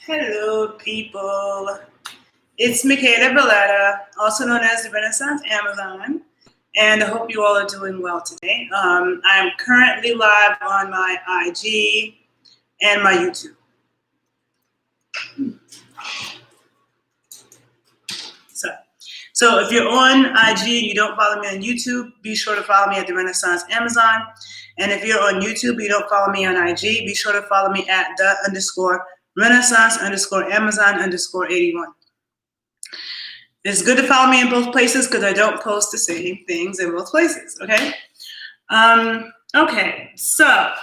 Hello, people. It's Michaela Valletta, also known as the Renaissance Amazon, and I hope you all are doing well today. I'm currently live on my IG and my YouTube. So if you're on IG and you don't follow me on YouTube, be sure to follow me at the Renaissance Amazon. And if you're on YouTube and you don't follow me on IG, be sure to follow me at the_Renaissance_Amazon_81. It's good to follow me in both places because I don't post the same things in both places, okay? Okay, so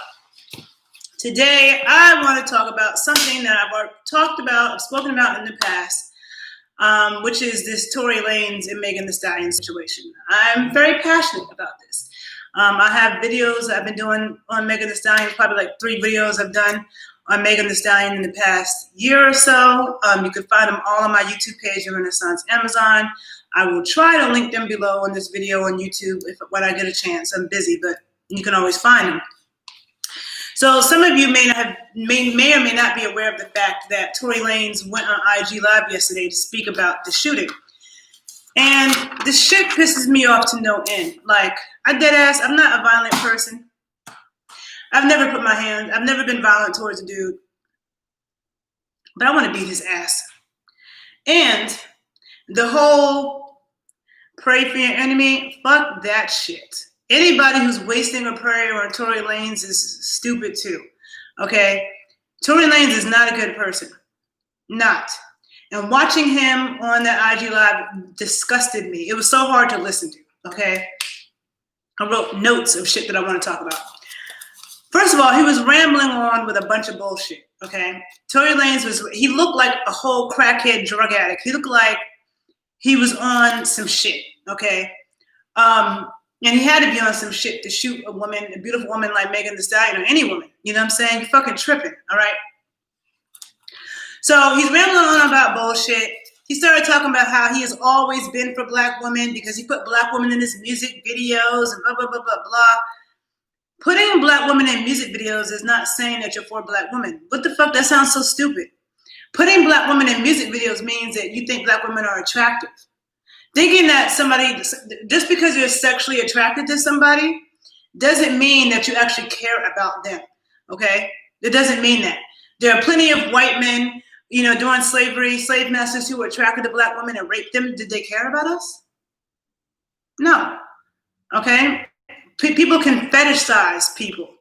today I want to talk about something that I've spoken about in the past, which is this Tory Lanez and Megan Thee Stallion situation. I'm very passionate about this. I have videos I've been doing on Megan Thee Stallion, probably like 3 videos I've done on Megan Thee Stallion in the past year or so. You can find them all on my YouTube page at Renaissance Amazon. I will try to link them below in this video on YouTube when I get a chance. I'm busy, but you can always find them. So some of you may or may not be aware of the fact that Tory Lanez went on IG Live yesterday to speak about the shooting. And the shit pisses me off to no end. Like, I'm not a violent person. I've never been violent towards a dude. But I want to beat his ass. And the whole pray for your enemy, fuck that shit. Anybody who's wasting a prayer on Tory Lanez is stupid too. Okay? Tory Lanez is not a good person. Not. And watching him on that IG Live disgusted me. It was so hard to listen to. Okay? I wrote notes of shit that I want to talk about. First of all, he was rambling on with a bunch of bullshit, okay? Tory Lanez he looked like a whole crackhead drug addict. He looked like he was on some shit, okay? And he had to be on some shit to shoot a beautiful woman like Megan Thee Stallion or any woman. You know what I'm saying? You're fucking tripping, all right? So he's rambling on about bullshit. He started talking about how he has always been for black women because he put black women in his music videos and blah, blah, blah, blah, blah. Putting black women in music videos is not saying that you're for black women. What the fuck? That sounds so stupid. Putting black women in music videos means that you think black women are attractive. Thinking that somebody, just because you're sexually attracted to somebody, doesn't mean that you actually care about them, okay? It doesn't mean that. There are plenty of white men, during slavery, slave masters who were attracted to black women and raped them. Did they care about us? No, okay? People can fetishize people.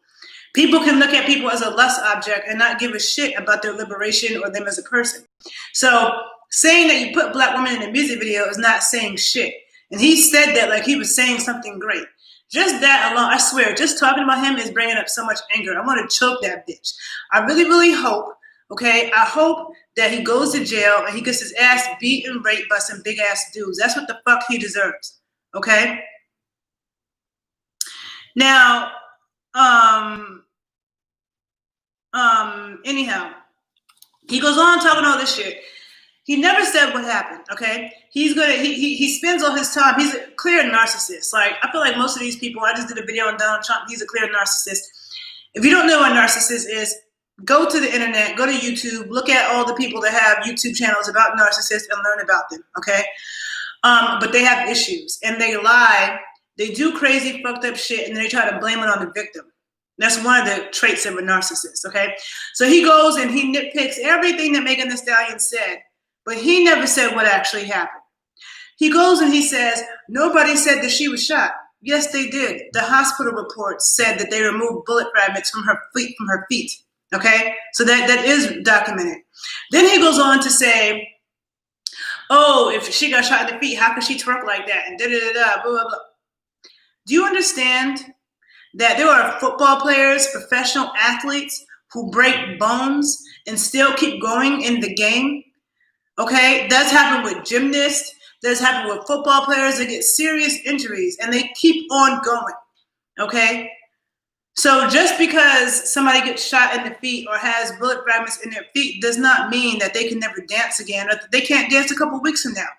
People can look at people as a lust object and not give a shit about their liberation or them as a person. So saying that you put black women in a music video is not saying shit. And he said that like he was saying something great. Just that alone, I swear, just talking about him is bringing up so much anger. I want to choke that bitch. I really, really hope, okay, I hope that he goes to jail and he gets his ass beat and raped by some big ass dudes. That's what the fuck he deserves, okay? Now, anyhow, he goes on talking all this shit. He never said what happened, okay? He spends all his time, he's a clear narcissist. Like, I feel like most of these people, I just did a video on Donald Trump, he's a clear narcissist. If you don't know what a narcissist is, go to the internet, go to YouTube, look at all the people that have YouTube channels about narcissists and learn about them, okay? But they have issues, and they lie. They do crazy, fucked up shit, and then they try to blame it on the victim. That's one of the traits of a narcissist, okay? So he goes and he nitpicks everything that Megan Thee Stallion said, but he never said what actually happened. He goes and he says, nobody said that she was shot. Yes, they did. The hospital reports said that they removed bullet fragments from her feet, okay? So that is documented. Then he goes on to say, oh, if she got shot in the feet, how could she twerk like that? And da-da-da-da, blah, blah, blah. Do you understand that there are football players, professional athletes who break bones and still keep going in the game? Okay? That's happened with gymnasts. That's happened with football players that get serious injuries and they keep on going. Okay? So just because somebody gets shot in the feet or has bullet fragments in their feet does not mean that they can never dance again or that they can't dance a couple weeks from now.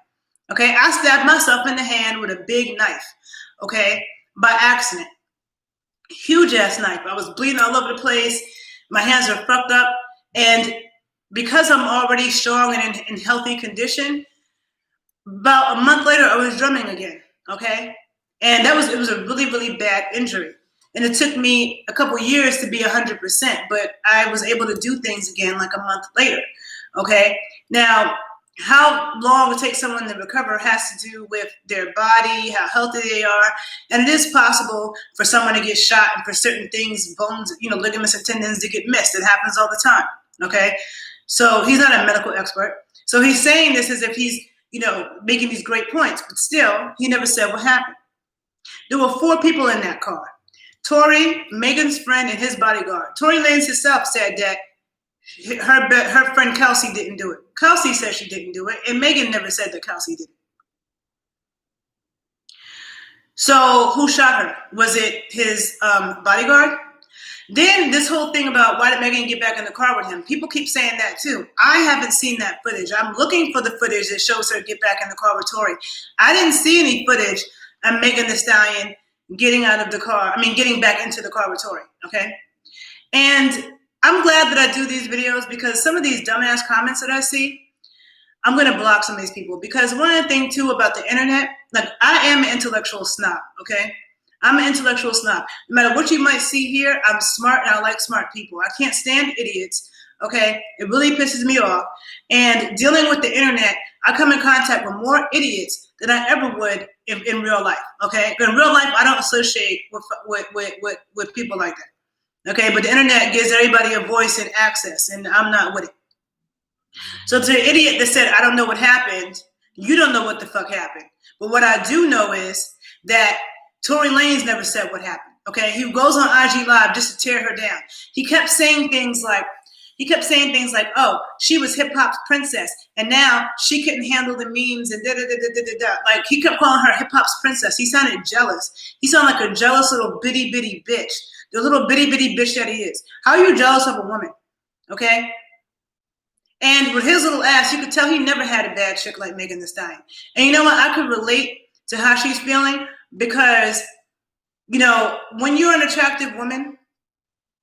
Okay? I stabbed myself in the hand with a big knife. Okay, by accident. Huge ass knife. I was bleeding all over the place. My hands are fucked up. And because I'm already strong and in healthy condition, about a month later, I was drumming again, okay? And it was a really, really bad injury. And it took me a couple years to be 100%, but I was able to do things again like a month later, okay? Now, how long it takes someone to recover has to do with their body, how healthy they are. And it is possible for someone to get shot and for certain things, bones, ligaments and tendons to get missed. It happens all the time, okay? So he's not a medical expert. So he's saying this as if he's, making these great points, but still, he never said what happened. There were 4 people in that car. Tory, Megan's friend, and his bodyguard. Tory Lanez herself said that her friend Kelsey didn't do it. Kelsey said she didn't do it, and Megan never said that Kelsey did it. So who shot her? Was it his bodyguard? Then this whole thing about why did Megan get back in the car with him? People keep saying that too. I haven't seen that footage. I'm looking for the footage that shows her get back in the car with Tory. I didn't see any footage of Megan Thee Stallion getting out of the car. Getting back into the car with Tory, okay? And I'm glad that I do these videos because some of these dumbass comments that I see, I'm going to block some of these people. Because one of the things too about the internet, like I am an intellectual snob, okay? I'm an intellectual snob. No matter what you might see here, I'm smart and I like smart people. I can't stand idiots, okay? It really pisses me off. And dealing with the internet, I come in contact with more idiots than I ever would in real life, okay? But in real life, I don't associate with people like that, okay? But the internet gives everybody a voice and access, and I'm not with it. So to the idiot that said, I don't know what happened, you don't know what the fuck happened. But what I do know is that Tory Lanez never said what happened, okay? He goes on IG Live just to tear her down. He kept saying things like, oh, she was hip-hop's princess, and now she couldn't handle the memes and da-da-da-da-da-da. Like, he kept calling her hip-hop's princess. He sounded jealous. He sounded like a jealous little bitty-bitty bitch, the little bitty-bitty bitch that he is. How are you jealous of a woman, okay? And with his little ass, you could tell he never had a bad chick like Megan Thee Stallion. And you know what? I could relate to how she's feeling because, when you're an attractive woman,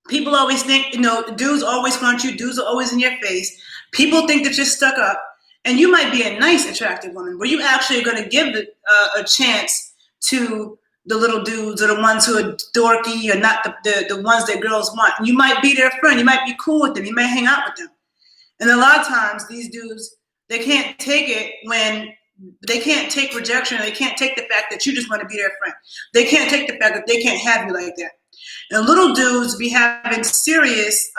people always think, dudes always front you, dudes are always in your face. People think that you're stuck up. And you might be a nice, attractive woman where you actually are going to give a chance to the little dudes or the ones who are dorky or not the ones that girls want. You might be their friend. You might be cool with them. You might hang out with them. And a lot of times these dudes, they can't take it when they can't take rejection. They can't take the fact that you just want to be their friend. They can't take the fact that they can't have you like that. And little dudes be having serious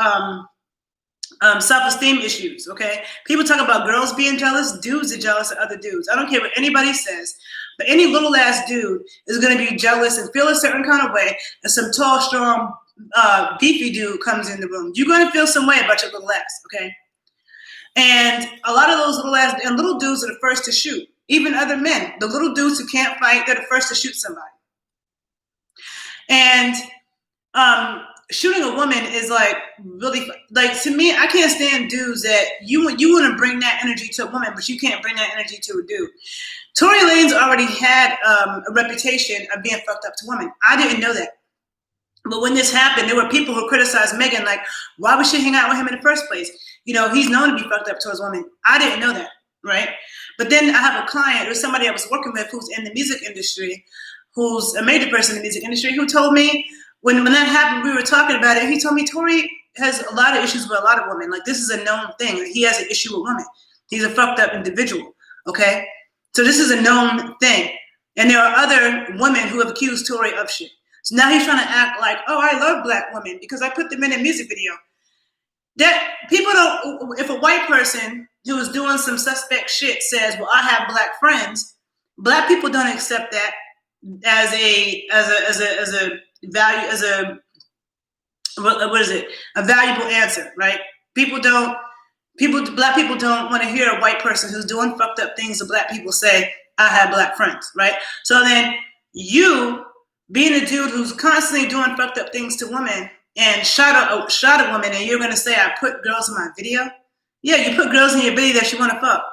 self-esteem issues, okay? People talk about girls being jealous. Dudes are jealous of other dudes. I don't care what anybody says, but any little ass dude is going to be jealous and feel a certain kind of way, and some tall, strong, beefy dude comes in the room. You're going to feel some way about your little ass, okay? And a lot of those little dudes are the first to shoot. Even other men, the little dudes who can't fight, they're the first to shoot somebody. And shooting a woman is like really, like, to me, I can't stand dudes that you want to bring that energy to a woman, but you can't bring that energy to a dude. Tory Lanez already had a reputation of being fucked up to women. I didn't know that. But when this happened, there were people who criticized Megan, like, why would she hang out with him in the first place? He's known to be fucked up towards women. I didn't know that, right? But then I have a client, or somebody I was working with who's in the music industry, who's a major person in the music industry, who told me, when that happened, we were talking about it, he told me Tory has a lot of issues with a lot of women. Like, this is a known thing. He has an issue with women. He's a fucked up individual, okay? So this is a known thing. And there are other women who have accused Tory of shit. So now he's trying to act like, oh, I love black women because I put them in a music video. That people don't, if a white person who is doing some suspect shit says, well, I have black friends, black people don't accept that as a value, a valuable answer, right? Black people don't want to hear a white person who's doing fucked up things to black people say, I have black friends, right? So then you, being a dude who's constantly doing fucked up things to women and shot a woman, and you're going to say, I put girls in my video? Yeah, you put girls in your video that you want to fuck.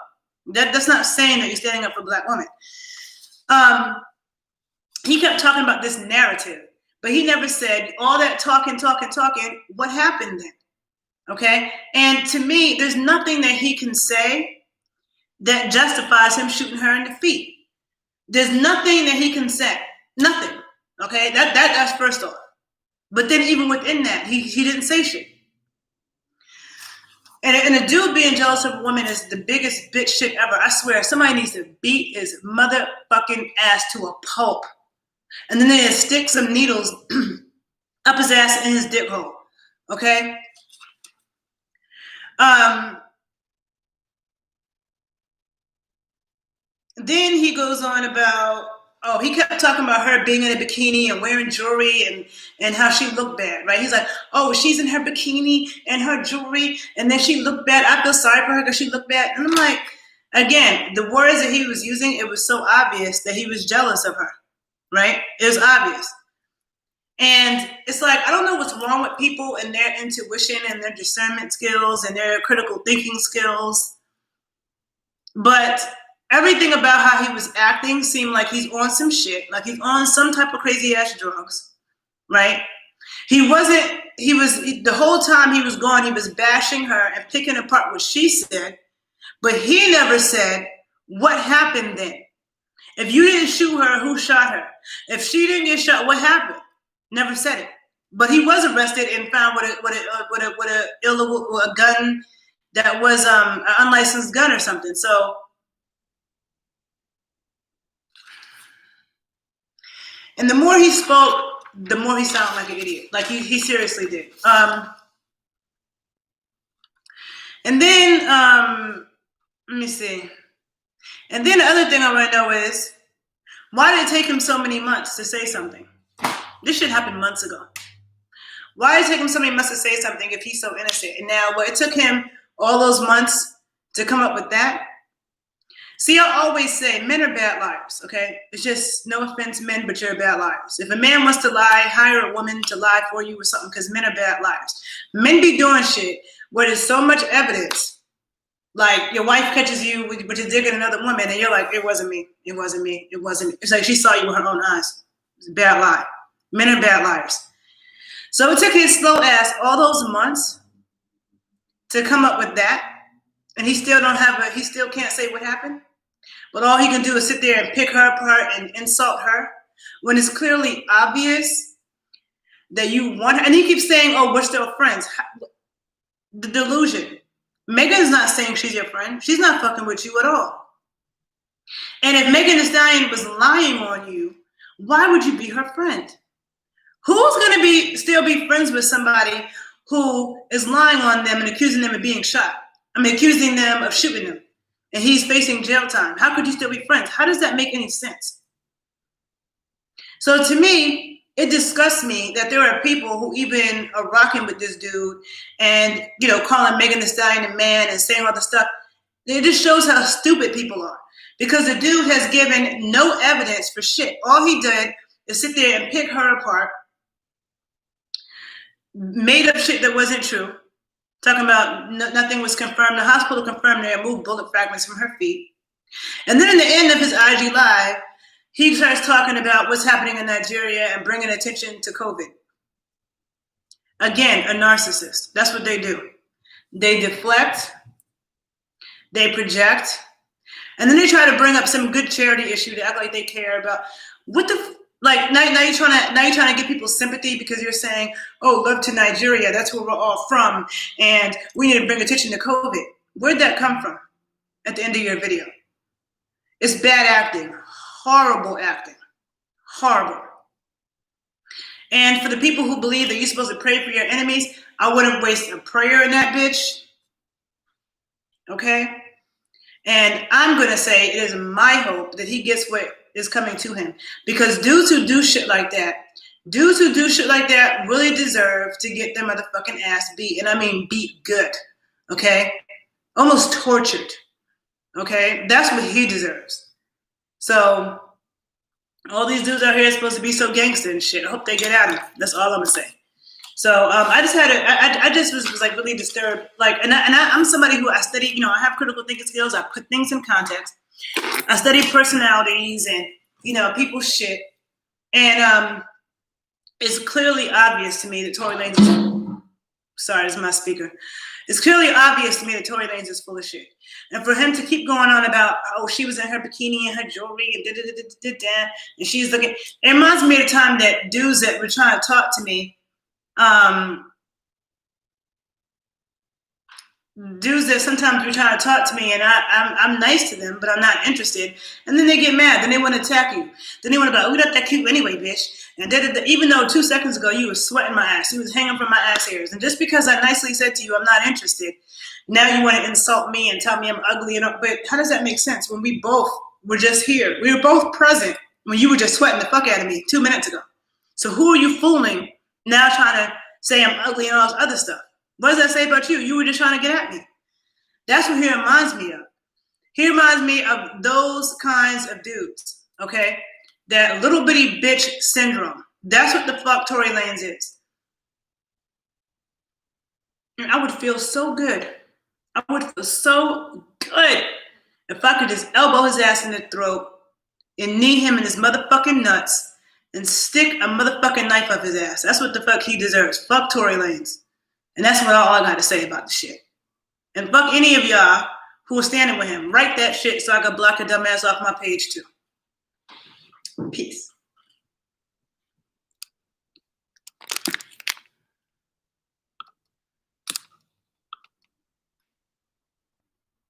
That's not saying that you're standing up for black women. He kept talking about this narrative, but he never said all that talking. What happened then? Okay? And to me, there's nothing that he can say that justifies him shooting her in the feet. There's nothing that he can say. Nothing. Okay? That's first off. But then even within that, he didn't say shit. And a dude being jealous of a woman is the biggest bitch shit ever. I swear, somebody needs to beat his motherfucking ass to a pulp. And then they stick some needles up his ass in his dick hole. Okay? Then he goes on about, he kept talking about her being in a bikini and wearing jewelry and how she looked bad, right? He's like, oh, she's in her bikini and her jewelry, and then she looked bad. I feel sorry for her because she looked bad. And I'm like, again, the words that he was using, it was so obvious that he was jealous of her, right? It was obvious. And it's like, I don't know what's wrong with people and their intuition and their discernment skills and their critical thinking skills, but everything about how he was acting seemed like he's on some shit, like he's on some type of crazy ass drugs, right? The whole time he was gone, he was bashing her and picking apart what she said, but he never said what happened then. If you didn't shoot her, who shot her? If she didn't get shot, what happened? Never said it. But he was arrested and found with a gun that was an unlicensed gun or something. So, and the more he spoke, the more he sounded like an idiot. Like he seriously did. And then let me see. And then the other thing I want to know is, why did it take him so many months to say something? This shit happened months ago. Why did it take him so many months to say something if he's so innocent? And now, it took him all those months to come up with that? See, I always say men are bad liars, okay? It's just, no offense, men, but you're bad liars. If a man wants to lie, hire a woman to lie for you or something, because men are bad liars. Men be doing shit where there's so much evidence, like your wife catches you with your dick in another woman, and you're like, it wasn't me, it wasn't me, it wasn't me. It's like she saw you with her own eyes. It's a bad lie. Men are bad liars. So it took his slow ass all those months to come up with that, and he still can't say what happened. But all he can do is sit there and pick her apart and insult her when it's clearly obvious that you want her. And he keeps saying, oh, we're still friends. The delusion. Megan's not saying she's your friend. She's not fucking with you at all. And if Megan Thee Stallion was lying on you, why would you be her friend? Who's going to still be friends with somebody who is lying on them and accusing them of being shot? Accusing them of shooting them. And he's facing jail time. How could you still be friends? How does that make any sense? So to me, it disgusts me that there are people who even are rocking with this dude and, calling Megan Thee Stallion a man and saying all the stuff. It just shows how stupid people are. Because the dude has given no evidence for shit. All he did is sit there and pick her apart, made up shit that wasn't true, talking about nothing was confirmed. The hospital confirmed they removed bullet fragments from her feet. And then in the end of his IG Live, he starts talking about what's happening in Nigeria and bringing attention to COVID. Again, a narcissist. That's what they do. They deflect, they project, and then they try to bring up some good charity issue to act like they care about now you're trying to get people sympathy because you're saying, oh, love to Nigeria, that's where we're all from, and we need to bring attention to COVID. Where'd that come from at the end of your video? It's bad acting, horrible acting, horrible. And for the people who believe that you're supposed to pray for your enemies, I wouldn't waste a prayer in that bitch. Okay? And I'm going to say it is my hope that he gets what is coming to him. Because dudes who do shit like that really deserve to get their motherfucking ass beat. And I mean beat good. Okay? Almost tortured. Okay? That's what he deserves. So, all these dudes out here are supposed to be so gangster and shit. I hope they get at him. That's all I'm going to say. So I just was like really disturbed. I'm somebody who I study, I have critical thinking skills. I put things in context. I study personalities and, people's shit. And it's clearly obvious to me that Tory Lanez Sorry, this is my speaker. It's clearly obvious to me that Tory Lanez is full of shit. And for him to keep going on about, oh, she was in her bikini and her jewelry and da-da-da-da-da-da, and she's looking, it reminds me of the time that dudes that were trying to talk to me, dudes that sometimes be trying to talk to me and I'm nice to them, but I'm not interested. And then they get mad. Then they want to attack you. Then they want to be like, oh, you're not that cute anyway, bitch. And even though 2 seconds ago you were sweating my ass, you was hanging from my ass hairs. And just because I nicely said to you, I'm not interested, now you want to insult me and tell me I'm ugly. But how does that make sense when we both were just here? We were both present when you were just sweating the fuck out of me 2 minutes ago. So who are you fooling now trying to say I'm ugly and all this other stuff? What does that say about you? You were just trying to get at me. That's what he reminds me of. He reminds me of those kinds of dudes, okay? That little bitty bitch syndrome. That's what the fuck Tory Lanez is. And I would feel so good. I would feel so good if I could just elbow his ass in the throat and knee him in his motherfucking nuts and stick a motherfucking knife up his ass. That's what the fuck he deserves. Fuck Tory Lanez. And that's what all I got to say about the shit. And fuck any of y'all who are standing with him. Write that shit so I can block a dumbass off my page too. Peace.